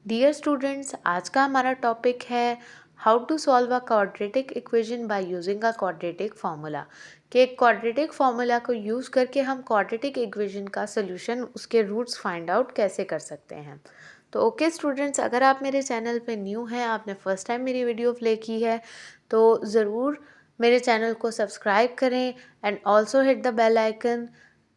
Dear students, आज का हमारा टॉपिक है how to solve a quadratic equation by using a quadratic formula. कि एक क्वाड्रेटिक फार्मूला को यूज़ करके हम क्वाड्रेटिक इक्वेशन का सोल्यूशन, उसके रूट्स फाइंड आउट कैसे कर सकते हैं। तो ओके स्टूडेंट्स, अगर आप मेरे चैनल पे न्यू हैं, आपने फर्स्ट टाइम मेरी वीडियो प्ले की है, तो ज़रूर मेरे चैनल को सब्सक्राइब करें and also hit the bell icon,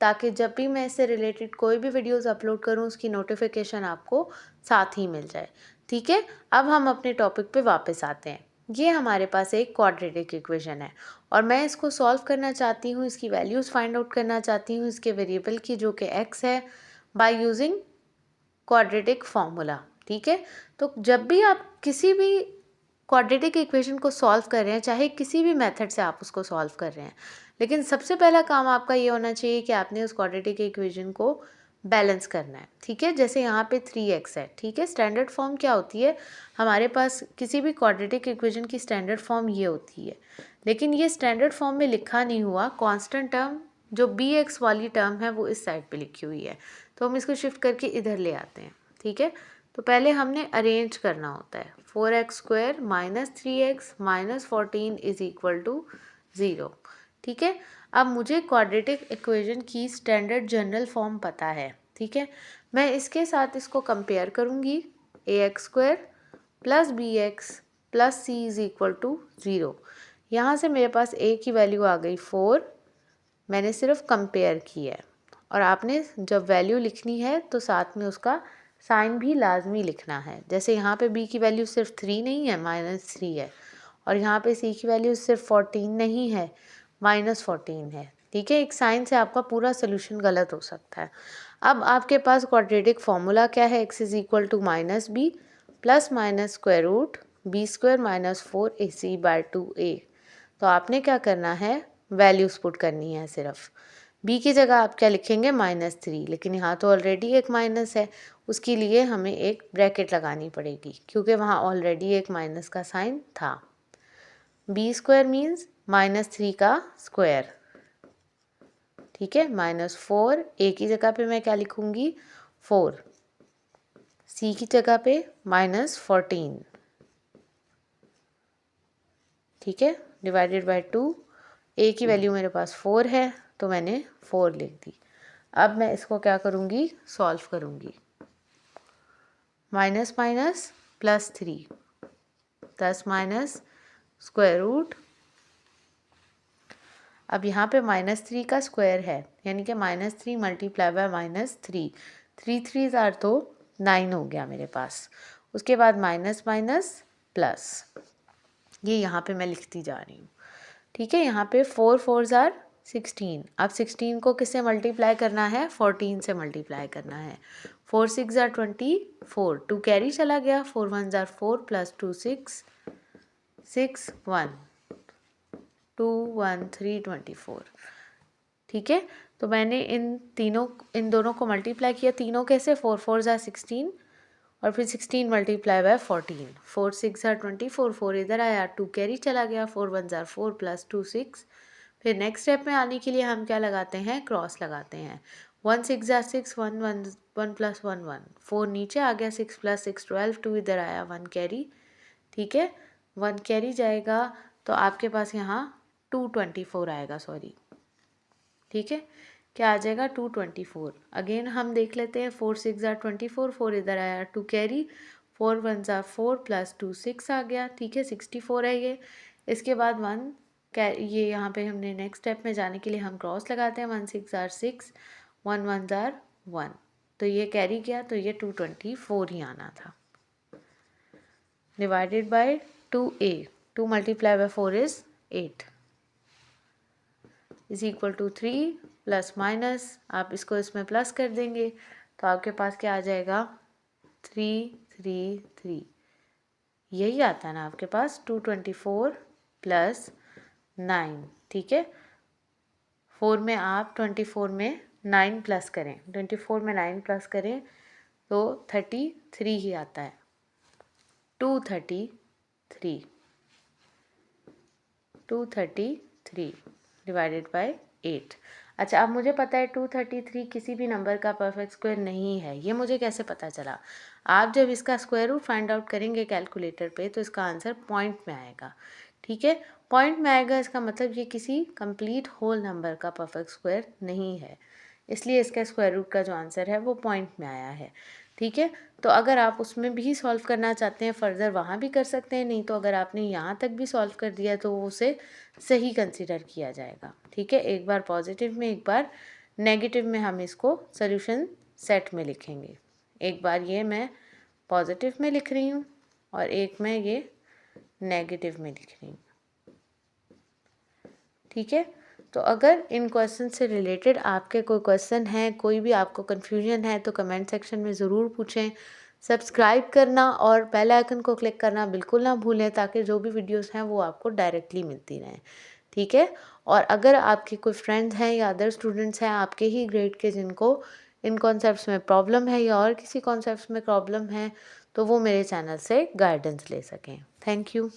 ताकि जब भी मैं इससे रिलेटेड कोई भी वीडियोस अपलोड करूं उसकी नोटिफिकेशन आपको साथ ही मिल जाए। ठीक है, अब हम अपने टॉपिक पे वापस आते हैं। ये हमारे पास एक क्वाड्रेटिक इक्वेशन है और मैं इसको सॉल्व करना चाहती हूँ, इसकी वैल्यूज़ फाइंड आउट करना चाहती हूँ, इसके वेरिएबल की जो कि x है, बाय यूजिंग क्वाड्रेटिक फार्मूला। ठीक है, तो जब भी आप किसी भी क्वाड्रेटिक इक्वेशन को सॉल्व कर रहे हैं, चाहे किसी भी मेथड से आप उसको सॉल्व कर रहे हैं, लेकिन सबसे पहला काम आपका ये होना चाहिए कि आपने उस क्वाड्रेटिक इक्वेशन को बैलेंस करना है। ठीक है, जैसे यहाँ पे 3x है। ठीक है, स्टैंडर्ड फॉर्म क्या होती है, हमारे पास किसी भी क्वाड्रेटिक इक्वेशन की स्टैंडर्ड फॉर्म ये होती है, लेकिन ये स्टैंडर्ड फॉर्म में लिखा नहीं हुआ। कांस्टेंट टर्म जो bx वाली टर्म है वो इस साइड पे लिखी हुई है, तो हम इसको शिफ्ट करके इधर ले आते हैं। ठीक है, तो पहले हमने अरेंज करना होता है। 4x² minus 3x minus 14 is equal to 0। ठीक है, अब मुझे क्वाड्रेटिक इक्वेशन की स्टैंडर्ड जनरल फॉर्म पता है। ठीक है, मैं इसके साथ इसको कंपेयर करूँगी। ax² plus bx plus c is equal to 0। यहाँ से मेरे पास a की वैल्यू आ गई 4, मैंने सिर्फ कंपेयर किया है। और आपने जब वैल्यू लिखनी है तो साथ में उसका साइन भी लाजमी लिखना है। जैसे यहाँ पे b की वैल्यू सिर्फ 3 नहीं है, -3 है, और यहाँ पे c की वैल्यू सिर्फ 14 नहीं है, -14 है। ठीक है, एक साइन से आपका पूरा सोल्यूशन गलत हो सकता है। अब आपके पास क्वाड्रेटिक फार्मूला क्या है, x is equal to -b plus minus square root b² minus 4ac/2a। तो आपने क्या करना है, वैल्यूज़ पुट करनी है सिर्फ। b की जगह आप क्या लिखेंगे, -3, लेकिन यहाँ तो ऑलरेडी एक माइनस है, उसके लिए हमें एक ब्रैकेट लगानी पड़ेगी क्योंकि वहाँ ऑलरेडी एक माइनस का साइन था। b² मीन्स -3 का स्क्वायर। ठीक है, -4, a की जगह पे मैं क्या लिखूँगी, 4, c की जगह पे -14। ठीक है, डिवाइडेड बाय 2, a की वैल्यू मेरे पास 4 है तो मैंने 4 लिख दी। अब मैं इसको क्या करूँगी, सॉल्व करूँगी। Minus minus +3 plus minus square root, अब यहाँ पे -3 का स्क्वायर है, यानी कि -3 मल्टीप्लाई बाय -3, 3 3 ज़ार तो 9 हो गया मेरे पास। उसके बाद माइनस माइनस प्लस, ये यहाँ पे मैं लिखती जा रही हूँ। ठीक है, यहाँ पे 4 4 ज़ार 16। अब 16 को किससे मल्टीप्लाई करना है, 14 से मल्टीप्लाई करना है। 4 6 ज़ार 24, 2 कैरी चला गया, 4 1 ज़ार 4 प्लस 2 6 6 1 2 1 3 24। ठीक है, तो मैंने इन दोनों को मल्टीप्लाई किया। तीनों कैसे, 4 4 ज़ार 16 और फिर 16 मल्टीप्लाई बाय 14, 4 6 ज़ार 24, 4 इधर आया, 2 कैरी चला गया, 4 1 ज़ार 4 प्लस 2 6। फिर नेक्स्ट स्टेप में आने के लिए हम क्या लगाते हैं, क्रॉस लगाते हैं। 1 6 ज़ार 6, 1 1 1 प्लस 1 1, 4 नीचे आ गया, 6 प्लस 6 12, 2 इधर आया, 1 कैरी। ठीक है, 1 कैरी जाएगा तो आपके पास यहाँ 224 आएगा, सॉरी। ठीक है, क्या आ जाएगा, 224। अगेन हम देख लेते हैं, 4 6 ज़ार 24, 4 इधर आया, 2 कैरी, 4 1 ज़ार 4 प्लस 2 6 आ गया। ठीक है, 64 है ये। इसके बाद 1 ये यहाँ पे हमने नेक्स्ट स्टेप में जाने के लिए हम क्रॉस लगाते हैं। 1 6 ज़ार 6, 1 1 ज़ार 1, तो ये कैरी किया, तो ये 224 ही आना था। Divided by 2a, 2 multiply by 4 is 8 is equal to 3 plus minus, आप इसको इसमें प्लस कर देंगे तो आपके पास क्या आ जाएगा, 3 3 3, यही आता है ना आपके पास, 224 प्लस 9। ठीक है, 4 में आप 24 में 9 प्लस करें, 24 में 9 प्लस करें तो 33 ही आता है, 233 डिवाइडेड बाय 8। अच्छा, अब मुझे पता है 233 किसी भी नंबर का परफेक्ट स्क्वायर नहीं है। ये मुझे कैसे पता चला, आप जब इसका स्क्वायर रूट फाइंड आउट करेंगे कैलकुलेटर पे तो इसका आंसर पॉइंट में आएगा। ठीक है, पॉइंट में आएगा, इसका मतलब ये किसी कंप्लीट होल नंबर का परफेक्ट स्क्वायर नहीं है, इसलिए इसका स्क्वायर रूट का जो आंसर है वो पॉइंट में आया है। ठीक है, तो अगर आप उसमें भी सॉल्व करना चाहते हैं फर्दर वहाँ भी कर सकते हैं, नहीं तो अगर आपने यहाँ तक भी सॉल्व कर दिया तो उसे सही कंसिडर किया जाएगा। ठीक है, एक बार पॉजिटिव में एक बार नेगेटिव में हम इसको सोल्यूशन सेट में लिखेंगे। एक बार ये मैं पॉजिटिव में लिख रही हूँ और एक में ये नेगेटिव में लिख रही हूँ। ठीक है, तो अगर इन क्वेश्चन से रिलेटेड आपके कोई क्वेश्चन है, कोई भी आपको कन्फ्यूजन है तो कमेंट सेक्शन में ज़रूर पूछें। सब्सक्राइब करना और बेल आइकन को क्लिक करना बिल्कुल ना भूलें ताकि जो भी वीडियोस हैं वो आपको डायरेक्टली मिलती रहें। ठीक है, और अगर आपके कोई फ्रेंड्स हैं या अदर स्टूडेंट्स हैं आपके ही ग्रेड के जिनको इन कॉन्सेप्ट्स में प्रॉब्लम है या और किसी कॉन्सेप्ट्स में प्रॉब्लम है तो वो मेरे चैनल से गाइडेंस ले सकें। Thank you.